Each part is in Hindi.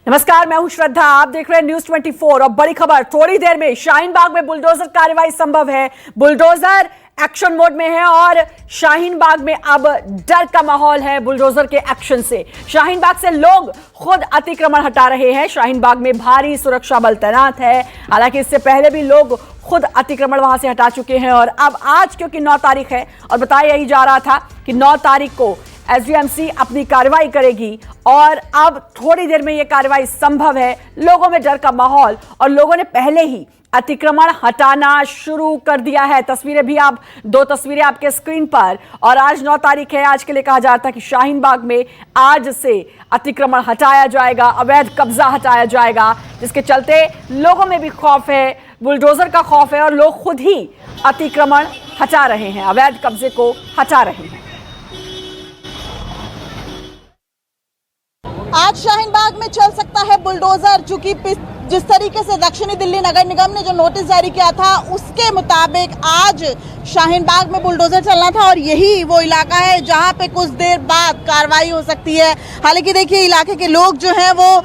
नमस्कार, मैं हूं श्रद्धा। आप देख रहे हैं न्यूज 24 और बड़ी खबर थोड़ी देर में शाहीन बाग में बुलडोजर कार्रवाई संभव है। बुलडोजर एक्शन मोड में है और शाहीन बाग में अब डर का माहौल है बुलडोजर के एक्शन से। शाहीन बाग से लोग खुद अतिक्रमण हटा रहे हैं। शाहीन बाग में भारी सुरक्षा बल तैनात है। हालांकि इससे पहले भी लोग खुद अतिक्रमण वहां से हटा चुके हैं और अब आज क्योंकि 9 तारीख है और बताया यही जा रहा था कि 9 तारीख को एसडीएमसी अपनी कार्रवाई करेगी और अब थोड़ी देर में यह कार्रवाई संभव है। लोगों में डर का माहौल और लोगों ने पहले ही अतिक्रमण हटाना शुरू कर दिया है। तस्वीरें भी आप 2 तस्वीरें आपके स्क्रीन पर। और आज 9 तारीख है। आज के लिए कहा जाता है कि शाहीन बाग में आज से अतिक्रमण हटाया जाएगा, अवैध कब्जा हटाया जाएगा, जिसके चलते लोगों में भी खौफ है, बुलडोजर का खौफ है और लोग खुद ही अतिक्रमण हटा रहे हैं, अवैध कब्जे को हटा रहे हैं। आज शाहीन बाग में चल सकता है बुलडोजर, चूंकि जिस तरीके से दक्षिणी दिल्ली नगर निगम ने जो नोटिस जारी किया था उसके मुताबिक आज शाहीन बाग में बुलडोजर चलना था और यही वो इलाका है जहां पे कुछ देर बाद कार्रवाई हो सकती है। हालांकि देखिए, इलाके के लोग जो हैं वो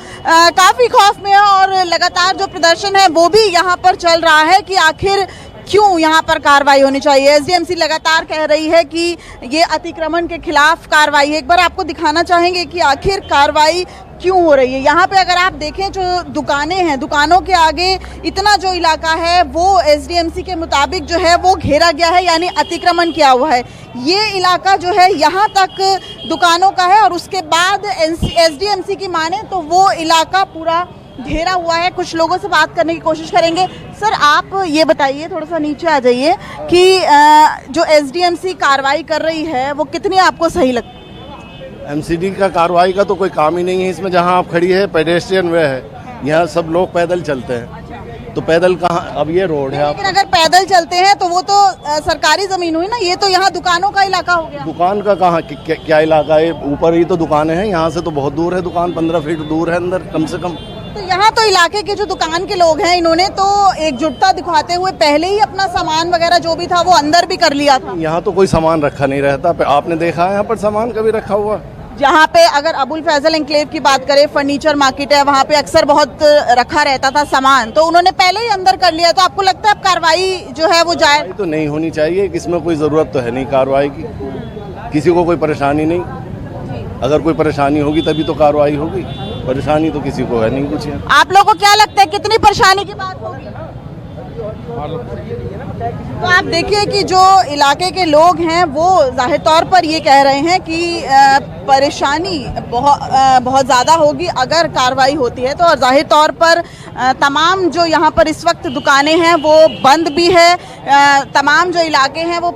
काफी खौफ में हैं और लगातार जो प्रदर्शन है वो भी यहां पर चल रहा है कि आखिर क्यों यहाँ पर कार्रवाई होनी चाहिए। एसडीएमसी लगातार कह रही है कि ये अतिक्रमण के खिलाफ कार्रवाई है। एक बार आपको दिखाना चाहेंगे कि आखिर कार्रवाई क्यों हो रही है। यहाँ पे अगर आप देखें जो दुकानें हैं, दुकानों के आगे इतना जो इलाका है वो एसडीएमसी के मुताबिक जो है वो घेरा गया है, यानी अतिक्रमण किया हुआ है। ये इलाका जो है यहाँ तक दुकानों का है और उसके बाद एसडीएमसी की माने तो वो इलाका पूरा घेरा हुआ है। कुछ लोगों से बात करने की कोशिश करेंगे। सर, आप ये बताइए, थोड़ा सा नीचे आ जाइए, कि जो एसडीएमसी कार्रवाई कर रही है वो कितनी आपको सही लगती है? एमसीडी का कार्रवाई का तो कोई काम ही नहीं है इसमें। जहां आप खड़ी है पेडेस्ट्रियन वे है, यहाँ सब लोग पैदल चलते हैं, तो पैदल कहाँ, अब ये रोड है। लेकिन अगर पैदल चलते हैं तो वो तो सरकारी जमीन हुई ना, ये तो यहाँ दुकानों का इलाका हो गया। दुकान का कहाँ, क्या इलाका है? ऊपर ही तो दुकानें हैं, यहाँ से तो बहुत दूर है दुकान, 15 फीट दूर है अंदर कम से कम। तो यहाँ तो इलाके के जो दुकान के लोग हैं इन्होंने तो एकजुटता दिखाते हुए पहले ही अपना सामान वगैरह जो भी था वो अंदर भी कर लिया था। यहाँ तो कोई सामान रखा नहीं रहता। आपने देखा है यहाँ पर सामान कभी रखा हुआ? जहाँ पे अगर अबुल फैजल एनक्लेव की बात करें, फर्नीचर मार्केट है, वहाँ पे अक्सर बहुत रखा रहता था सामान, तो उन्होंने पहले ही अंदर कर लिया। तो आपको लगता है अब कार्रवाई जो है वो जाए? तो नहीं होनी चाहिए, इसमें कोई जरूरत तो है नहीं कार्रवाई की, किसी को कोई परेशानी नहीं। अगर कोई परेशानी होगी तभी तो कार्रवाई होगी, परेशानी तो किसी को है नहीं कुछ है। आप लोगों को क्या लगता है कितनी परेशानी की बात होगी? तो आप देखिए कि जो इलाके के लोग हैं वो जाहिर तौर पर ये कह रहे हैं कि परेशानी बहुत ज़्यादा होगी अगर कार्रवाई होती है तो। और जाहिर तौर पर तमाम जो यहाँ पर इस वक्त दुकानें हैं वो बंद भी है। तमाम जो इलाके हैं वो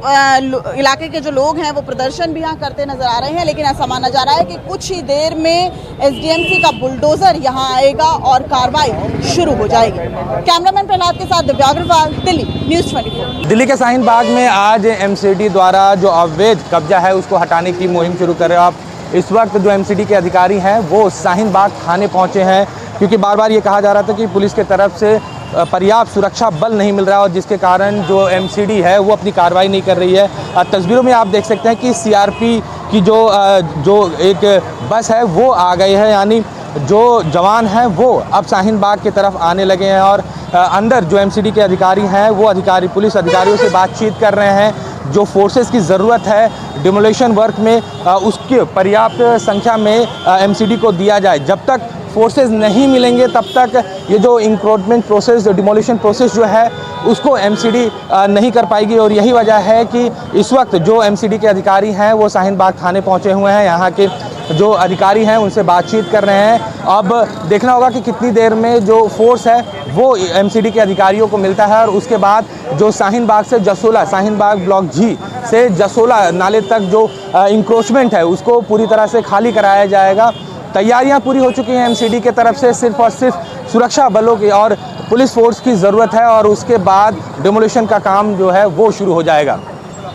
इलाके के जो लोग हैं वो प्रदर्शन भी यहाँ करते नजर आ रहे हैं। लेकिन ऐसा माना जा रहा है कि कुछ ही देर में एसडीएमसी का बुलडोजर यहाँ आएगा और कार्रवाई शुरू हो जाएगी। कैमरामैन प्रहलाद के साथ दिव्या अग्रवाल, दिल्ली, न्यूज 24। दिल्ली के शाहीन बाग में आज एमसीडी द्वारा जो अवैध कब्जा है उसको हटाने की मुहिम शुरू कर रहे हो आप। इस वक्त जो एमसीडी के अधिकारी हैं वो शाहीन बाग थाने पहुंचे हैं, क्योंकि बार बार ये कहा जा रहा था कि पुलिस के तरफ से पर्याप्त सुरक्षा बल नहीं मिल रहा है और जिसके कारण जो एमसीडी है वो अपनी कार्रवाई नहीं कर रही है। तस्वीरों में आप देख सकते हैं कि सीआरपी की जो एक बस है वो आ गई है, यानी जो जवान हैं वो अब शाहीन बाग की तरफ आने लगे हैं और अंदर जो एमसीडी के अधिकारी हैं वो पुलिस अधिकारियों से बातचीत कर रहे हैं। जो फोर्सेस की ज़रूरत है डिमोलिशन वर्क में उसकी पर्याप्त संख्या में एमसीडी को दिया जाए। जब तक फोर्सेस नहीं मिलेंगे तब तक ये जो इंक्रोचमेंट प्रोसेस, जो डिमोलिशन प्रोसेस जो है उसको एमसीडी नहीं कर पाएगी। और यही वजह है कि इस वक्त जो एमसीडी के अधिकारी हैं वो शाहीन बाग थाने पहुंचे हुए हैं। यहाँ के जो अधिकारी हैं उनसे बातचीत कर रहे हैं। अब देखना होगा कि कितनी देर में जो फोर्स है वो एमसीडी के अधिकारियों को मिलता है और उसके बाद जो शाहीन बाग से जसोला, शाहीन बाग ब्लॉक जी से जसोला नाले तक जो इंक्रोचमेंट है उसको पूरी तरह से खाली कराया जाएगा। तैयारियां पूरी हो चुकी हैं एमसीडी के तरफ से। सिर्फ और सिर्फ सुरक्षा बलों की और पुलिस फोर्स की ज़रूरत है और उसके बाद डिमोलिशन का काम जो है वो शुरू हो जाएगा।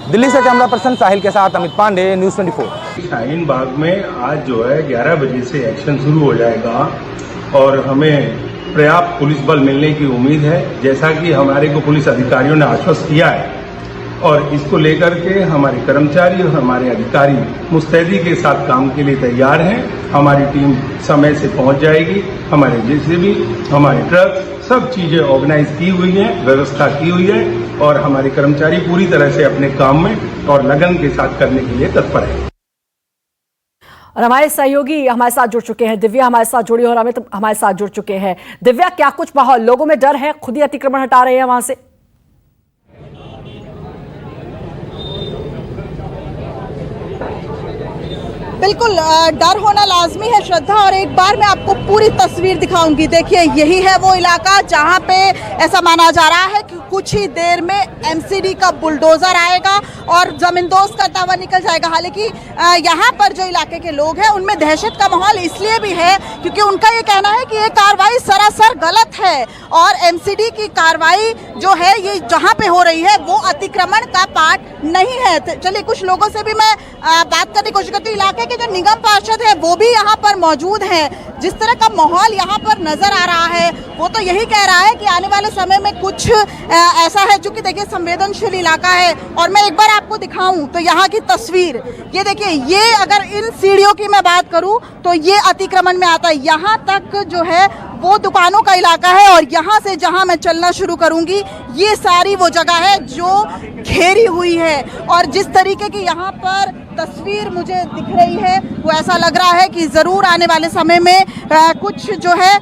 दिल्ली से कैमरा पर्सन साहिल के साथ अमित पांडे, न्यूज़ 24। शाहीन बाग में आज जो है 11 बजे से एक्शन शुरू हो जाएगा और हमें पर्याप्त पुलिस बल मिलने की उम्मीद है। जैसा कि हमारे को पुलिस अधिकारियों ने आश्वस्त किया है और इसको लेकर के हमारे कर्मचारी और हमारे अधिकारी मुस्तैदी के साथ काम के लिए तैयार हैं। हमारी टीम समय से पहुंच जाएगी। हमारे जेसीबी, हमारे ट्रक, सब चीजें ऑर्गेनाइज की हुई हैं, व्यवस्था की हुई है और हमारे कर्मचारी पूरी तरह से अपने काम में और लगन के साथ करने के लिए तत्पर हैं। और हमारे सहयोगी हमारे साथ जुड़ चुके हैं, दिव्या हमारे साथ जुड़ी और अमित हमारे साथ जुड़ चुके हैं। दिव्या, क्या कुछ माहौल, लोगों में डर है, खुद ही अतिक्रमण हटा रहे हैं वहां से? बिल्कुल डर होना लाजमी है श्रद्धा, और एक बार मैं आपको पूरी तस्वीर दिखाऊंगी। देखिए, यही है वो इलाका जहां पे ऐसा माना जा रहा है कि कुछ ही देर में एमसीडी का बुलडोजर आएगा और जमींदोज करता हुआ निकल जाएगा। हालांकि यहां पर जो इलाके के लोग हैं उनमें दहशत का माहौल इसलिए भी है क्योंकि उनका ये कहना है कि ये कार्रवाई सरासर गलत है और एमसीडी की कार्रवाई जो है ये जहां पे हो रही है वो अतिक्रमण का पार्ट नहीं है। चलिए कुछ लोगों से भी मैं बात करने की कोशिश करती हूँ। इलाके के जो निगम पार्षद है वो भी यहाँ पर मौजूद हैं। जिस तरह का माहौल यहाँ पर नजर आ रहा है वो तो यही कह रहा है कि आने वाले समय में कुछ ऐसा है, जो कि देखिए संवेदनशील इलाका है। और मैं एक बार आपको दिखाऊं तो यहाँ की तस्वीर ये देखिए, ये अगर इन सीढ़ियों की मैं बात करूं तो ये अतिक्रमण में आता है। यहाँ तक जो है वो दुकानों का इलाका है और यहाँ से जहाँ मैं चलना शुरू करूंगी ये सारी वो जगह है जो घेरी हुई है। और जिस तरीके की यहाँ पर तस्वीर मुझे दिख रही है वो ऐसा लग रहा है कि ज़रूर आने वाले समय में कुछ जो है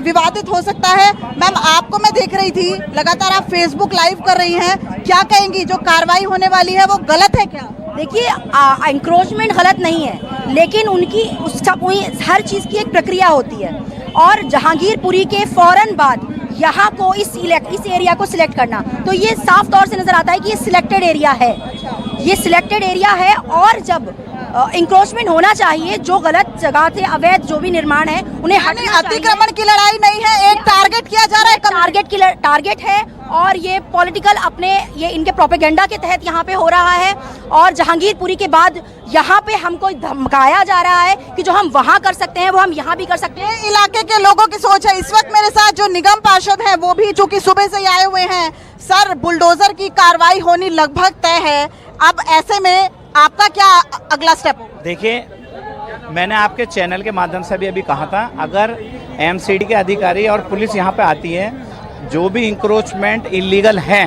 विवादित हो सकता है। मैम, आपको मैं देख रही थी, लगातार आप फेसबुक लाइव कर रही हैं, क्या कहेंगी? जो कार्रवाई होने वाली है वो गलत है क्या? देखिए, इंक्रोचमेंट गलत नहीं है, लेकिन उनकी हर चीज़ की एक प्रक्रिया होती है और जहांगीरपुरी के फौरन बाद यहाँ को इस एरिया को सिलेक्ट करना, तो ये साफ तौर से नजर आता है कि ये सिलेक्टेड एरिया है। ये सिलेक्टेड एरिया है और जब इंक्रोचमेंट होना चाहिए, जो गलत जगह थे, अवैध जो भी निर्माण है उन्हें हटाना। अतिक्रमण की लड़ाई नहीं है, एक टारगेट किया जा रहा है, टारगेट है और ये पॉलिटिकल ये इनके प्रोपेगेंडा के तहत यहाँ पे हो रहा है। और जहांगीरपुरी के बाद यहाँ पे हमको धमकाया जा रहा है कि जो हम वहाँ कर सकते हैं वो हम यहाँ भी कर सकते हैं। इलाके के लोगों की सोच है। इस वक्त मेरे साथ जो निगम पार्षद हैं वो भी चूंकि सुबह से आए हुए हैं। सर, बुलडोजर की कार्रवाई होनी लगभग तय है, अब ऐसे में आपका क्या अगला स्टेप होगा? देखिए, मैंने आपके चैनल के माध्यम से भी अभी कहा था, अगर एमसीडी के अधिकारी और पुलिस यहाँ पे आती है, जो भी इंक्रोचमेंट इलीगल है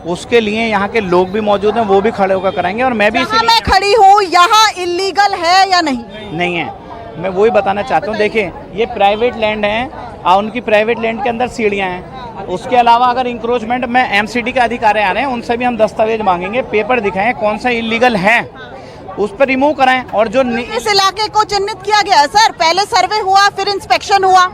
उसके लिए यहाँ के लोग भी मौजूद हैं, वो भी खड़े होकर कराएंगे। और मैं भी मैं खड़ी हूँ, यहाँ इलीगल है या नहीं? नहीं है, मैं वही बताना चाहता हूँ। देखिए, ये प्राइवेट लैंड है और उनकी प्राइवेट लैंड के अंदर सीढ़ियाँ हैं। उसके अलावा अगर इंक्रोचमेंट में एमसीडी के अधिकारी आ रहे हैं, उनसे भी हम दस्तावेज मांगेंगे, पेपर दिखाएं कौन सा इलीगल है, उस पर रिमूव कराएं। और जो इस इलाके को चिन्हित किया गया है सर, पहले सर्वे हुआ फिर इंस्पेक्शन हुआ।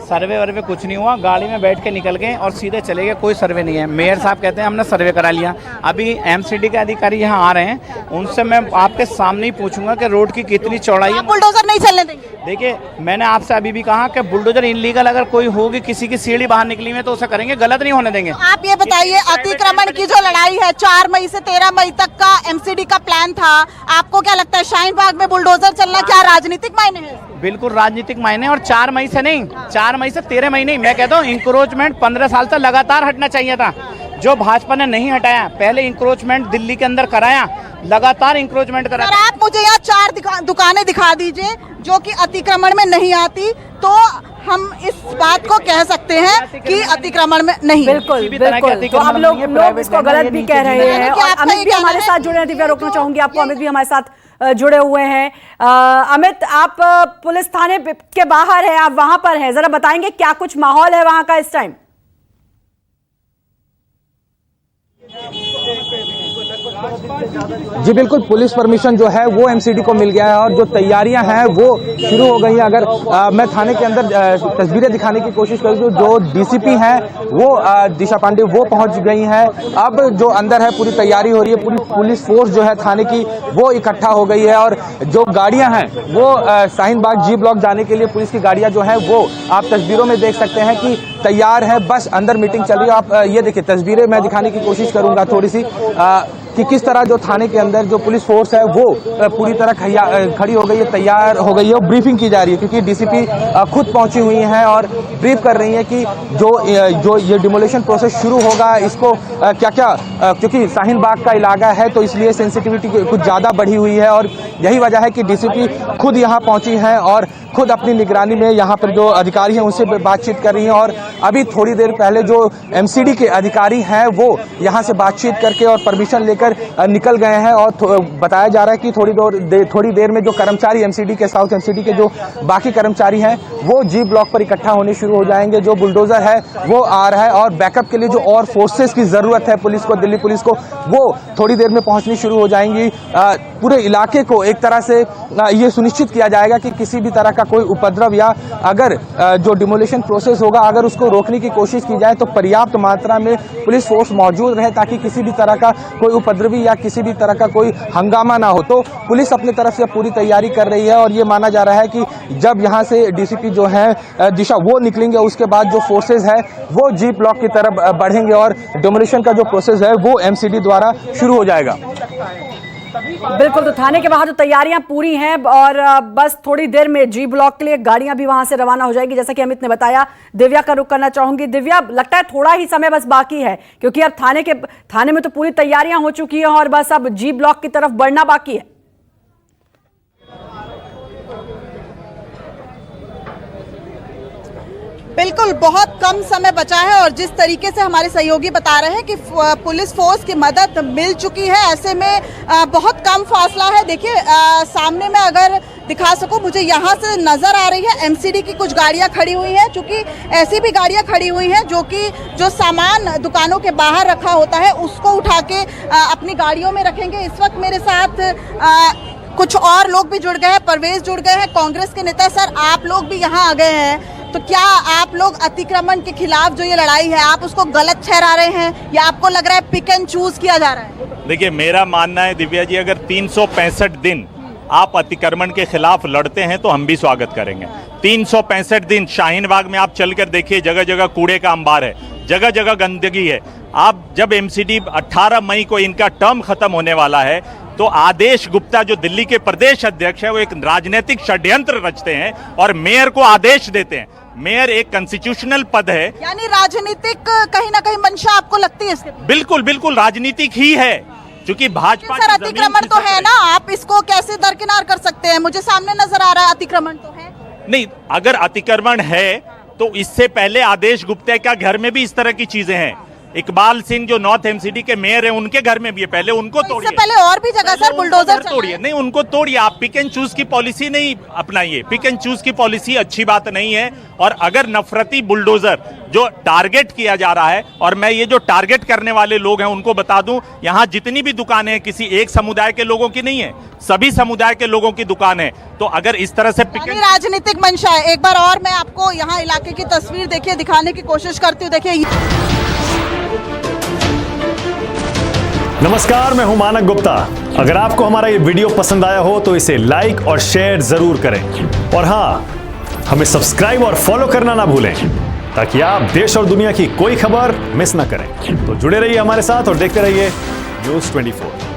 सर्वे वर्वे कुछ नहीं हुआ, गाड़ी में बैठ के निकल गए और सीधे चले गए, कोई सर्वे नहीं है। मेयर साहब कहते हैं हमने सर्वे करा लिया। अभी एमसीडी के अधिकारी यहाँ आ रहे हैं, उनसे मैं आपके सामने ही पूछूंगा कि रोड की कितनी चौड़ाई है। बुलडोजर नहीं चलने देंगे? देखिए, मैंने आपसे अभी भी कहा कि बुलडोजर इलीगल अगर कोई होगी, किसी की सीढ़ी बाहर निकली है तो उसे करेंगे, गलत नहीं होने देंगे। आप ये बताइए, अतिक्रमण की जो लड़ाई है 4 मई से 13 मई तक का एमसीडी का प्लान था, आपको क्या लगता है शाहीन बाग में बुलडोजर चलना क्या राजनीतिक मायने है? बिल्कुल राजनीतिक मायने, और 4 मई से नहीं, 4 मई से 13 मई नहीं। मैं कहता हूँ इंक्रोचमेंट 15 साल से लगातार हटना चाहिए था, जो भाजपा ने नहीं हटाया। पहले इंक्रोचमेंट दिल्ली के अंदर कराया, लगातार इंक्रोचमेंट कराया। आप मुझे यहाँ 4 दुकानें दिखा दीजिए जो कि अतिक्रमण में नहीं आती, तो हम इस बात को कह सकते हैं कि अतिक्रमण में नहीं। बिल्कुल बिल्कुल, तो अब लोग इसको गलत भी कह रहे हैं। और अमित भी हमारे साथ जुड़े हैं, दिव्या रोकना चाहूंगी आपको, अमित भी हमारे साथ जुड़े हुए हैं। अमित, आप पुलिस थाने के बाहर हैं, आप वहां पर हैं, जरा बताएंगे क्या कुछ माहौल है वहां का इस टाइम? जी बिल्कुल, पुलिस परमिशन जो है वो एमसीडी को मिल गया है और जो तैयारियां हैं वो शुरू हो गई हैं। अगर मैं थाने के अंदर तस्वीरें दिखाने की कोशिश करूँ तो जो डीसीपी हैं वो दिशा पांडे वो पहुंच गई हैं। अब जो अंदर है पूरी तैयारी हो रही है, पूरी पुलिस फोर्स जो है थाने की वो इकट्ठा हो गई है। और जो गाड़ियां हैं वो शाहीन बाग जी ब्लॉक जाने के लिए पुलिस की गाड़ियां जो है वो आप तस्वीरों में देख सकते हैं कि तैयार है। बस अंदर मीटिंग चल रही है। आप ये देखिए, तस्वीरें मैं दिखाने की कोशिश करूंगा थोड़ी सी। कि किस तरह जो थाने के अंदर जो पुलिस फोर्स है वो पूरी तरह खड़ी हो गई है, तैयार हो गई है और ब्रीफिंग की जा रही है, क्योंकि डीसीपी खुद पहुंची हुई हैं और ब्रीफ कर रही हैं कि जो ये डिमोलिशन प्रोसेस शुरू होगा इसको क्या क्योंकि शाहीन बाग का इलाका है तो इसलिए सेंसिटिविटी कुछ ज़्यादा बढ़ी हुई है और यही वजह है कि डीसीपी खुद यहाँ पहुंची हैं और खुद अपनी निगरानी में यहाँ पर जो अधिकारी हैं उनसे बातचीत कर रही हैं। और अभी थोड़ी देर पहले जो एमसीडी के अधिकारी हैं वो यहाँ से बातचीत करके और परमिशन लेकर निकल गए हैं और बताया जा रहा है कि थोड़ी देर में जो कर्मचारी एमसीडी के साउथ एमसीडी के जो बाकी कर्मचारी हैं वो जी ब्लॉक पर इकट्ठा होने शुरू हो जाएंगे। जो बुलडोजर है वो आ रहा है और बैकअप के लिए जो और फोर्सेस की जरूरत है पुलिस को, दिल्ली पुलिस को, वो थोड़ी देर में पहुंचनी शुरू हो जाएंगी। पूरे इलाके को एक तरह से ये सुनिश्चित किया जाएगा कि किसी भी तरह का कोई उपद्रव या अगर जो डिमोलिशन प्रोसेस होगा अगर उसको रोकने की कोशिश की जाए तो पर्याप्त मात्रा में पुलिस फोर्स मौजूद रहे ताकि किसी भी तरह का कोई उपद्रवी या किसी भी तरह का कोई हंगामा ना हो। तो पुलिस अपनी तरफ से पूरी तैयारी कर रही है और ये माना जा रहा है कि जब यहाँ से डीसीपी जो है दिशा वो निकलेंगे उसके बाद जो फोर्सेज है वो जी ब्लॉक की तरफ बढ़ेंगे और डिमोलिशन का जो प्रोसेस है वो एमसीडी द्वारा शुरू हो जाएगा। बिल्कुल, तो थाने के बाहर जो तैयारियां पूरी हैं और बस थोड़ी देर में जी ब्लॉक के लिए गाड़ियां भी वहां से रवाना हो जाएगी, जैसा कि अमित ने बताया। दिव्या का रुख करना चाहूंगी। दिव्या, लगता है थोड़ा ही समय बस बाकी है क्योंकि अब थाने में तो पूरी तैयारियां हो चुकी हैं और बस अब जी ब्लॉक की तरफ बढ़ना बाकी है। बिल्कुल, बहुत कम समय बचा है और जिस तरीके से हमारे सहयोगी बता रहे हैं कि पुलिस फोर्स की मदद मिल चुकी है, ऐसे में बहुत कम फासला है। देखिए सामने में अगर दिखा सकूं, मुझे यहाँ से नज़र आ रही है एमसीडी की कुछ गाड़ियाँ खड़ी हुई हैं, चूँकि ऐसी भी गाड़ियाँ खड़ी हुई हैं जो सामान दुकानों के बाहर रखा होता है उसको उठा के अपनी गाड़ियों में रखेंगे। इस वक्त मेरे साथ कुछ और लोग भी जुड़ गए हैं, परवेज जुड़ गए हैं, कांग्रेस के नेता। सर, आप लोग भी यहाँ आ गए हैं, तो क्या आप लोग अतिक्रमण के खिलाफ जो ये लड़ाई है आप उसको गलत ठहरा रहे हैं या आपको लग रहा है पिक एंड चूज किया जा रहा है? देखिए, मेरा मानना है दिव्या जी, अगर 365 दिन आप अतिक्रमण के खिलाफ लड़ते हैं तो हम भी स्वागत करेंगे। 365 दिन शाहीन बाग में आप चलकर देखिए, जगह जगह कूड़े का अंबार है, जगह जगह गंदगी है। आप जब एमसीडी 18 मई को इनका टर्म खत्म होने वाला है तो आदेश गुप्ता जो दिल्ली के प्रदेश अध्यक्ष है वो एक राजनीतिक षड्यंत्र रचते हैं और मेयर को आदेश देते हैं। मेयर एक कॉन्स्टिट्यूशनल पद है, यानी राजनीतिक कहीं ना कहीं मंशा आपको लगती है इसके? बिल्कुल बिल्कुल राजनीतिक ही है, क्योंकि भाजपा सर अतिक्रमण तो है ना, आप इसको कैसे दरकिनार कर सकते हैं? मुझे सामने नजर आ रहा है अतिक्रमण तो है नहीं। अगर अतिक्रमण है तो इससे पहले आदेश गुप्ता का घर में भी इस तरह की चीजें हैं। इकबाल सिंह जो नॉर्थ एमसीडी के मेयर हैं उनके घर में भी है, पहले उनको तोड़िए। इससे पहले और भी जगह सर बुलडोजर तोड़िए, नहीं उनको तोड़िए। आप पिक एंड चूज की पॉलिसी नहीं अपनाइए, पिक एंड चूज की पॉलिसी अच्छी बात नहीं है। और अगर नफरती बुलडोजर जो टारगेट किया जा रहा है, और मैं ये जो टारगेट करने वाले लोग हैं उनको बता दूं, यहाँ जितनी भी दुकानें हैं किसी एक समुदाय के लोगों की नहीं है, सभी समुदाय के लोगों की दुकान है। तो अगर इस तरह से राजनीतिक मंशा है, एक बार और मैं आपको यहाँ इलाके की तस्वीर देखिए दिखाने की कोशिश करती हूँ। देखिए, नमस्कार, मैं हूं मानक गुप्ता। अगर आपको हमारा ये वीडियो पसंद आया हो तो इसे लाइक और शेयर जरूर करें और हाँ, हमें सब्सक्राइब और फॉलो करना ना भूलें ताकि आप देश और दुनिया की कोई खबर मिस ना करें। तो जुड़े रहिए हमारे साथ और देखते रहिए News 24।